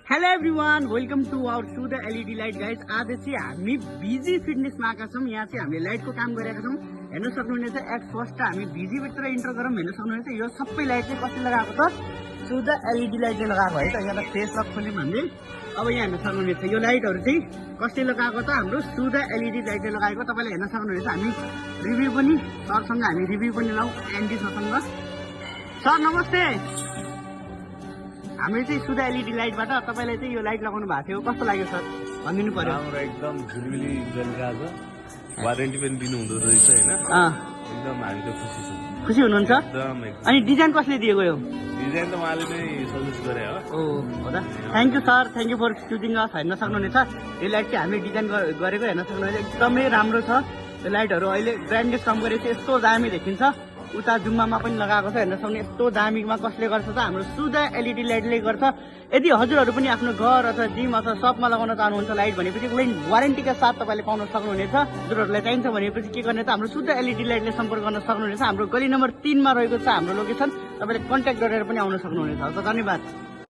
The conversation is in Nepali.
Hello everyone, welcome to our Sudha LED light guys. आज चाहिँ हामी बिजी फिटनेसमा आएका छौँ। यहाँ चाहिँ हामीले लाइटको काम गरेका छौँ। हेर्न सक्नुहुनेछ। एट फर्स्ट हामी बिजीभित्र इन्टर गरौँ। हेर्न सक्नुहुनेछ यो सबै लाइट चाहिँ कसले लगाएको छ? सुधा एलइडी लाइटले लगाएको है त। यहाँ फेस अफ खोल्यौँ हामीले। अब यहाँ हेर्न सक्नुहुनेछ यो लाइटहरू चाहिँ कसले लगाएको त? हाम्रो सुधा एलइडी लाइटले लगाएको। तपाईँले हेर्न सक्नुहुनेछ। हामी रिभ्यू पनि सरसँग हामी रिभ्यू पनि लाउँ एन्डी सरसँग। सर नमस्ते। हामी चाहिँ सुधा एलइडी लाइटबाट तपाईँलाई चाहिँ यो लाइट लगाउनु भएको थियो, कस्तो लाग्यो सर भनिदिनु पर्यो। राम्रो, एकदम झिलिमिली जलिरहेको छ। वारेन्टी पनि दिनु हुँदो रहेछ होइन। एकदम हामी त खुसी छौँ। खुसी हुनुहुन्छ? एकदम। अनि डिजाइन कसले दिएको यो? डिजाइन त उहाँले नै सजेस्ट गरे हो। हो त। Thank you sir, thank you for choosing us. हेर्न सक्नुहुनेछ यो लाइट चाहिँ हामीले डिजाइन गरेको। हेर्न सक्नुहुनेछ एकदमै राम्रो छ यो लाइटहरू। अहिले ब्रान्डेड कम गरेको चाहिँ यस्तो दामी देखिन्छ। उता जुम्मामा पनि लगाएको छ। हेर्न सक्नु यस्तो दामीमा कसले गर्छ त? हाम्रो सुधा एलइडी लाइटले गर्छ। यदि हजुरहरू पनि आफ्नो घर अथवा जिम अथवा सपमा लगाउन चाहनुहुन्छ लाइट भनेपछि वारेन्टीका साथ तपाईँले पाउन सक्नुहुनेछ। हजुरहरूलाई चाहिन्छ भनेपछि के गर्ने त? हाम्रो सुधा एलइडी लाइटले सम्पर्क गर्न सक्नुहुनेछ। हाम्रो गली नम्बर 3 मा रहेको छ हाम्रो लोकेसन। तपाईँले कन्ट्याक्ट गरेर पनि आउन सक्नुहुनेछ। धन्यवाद।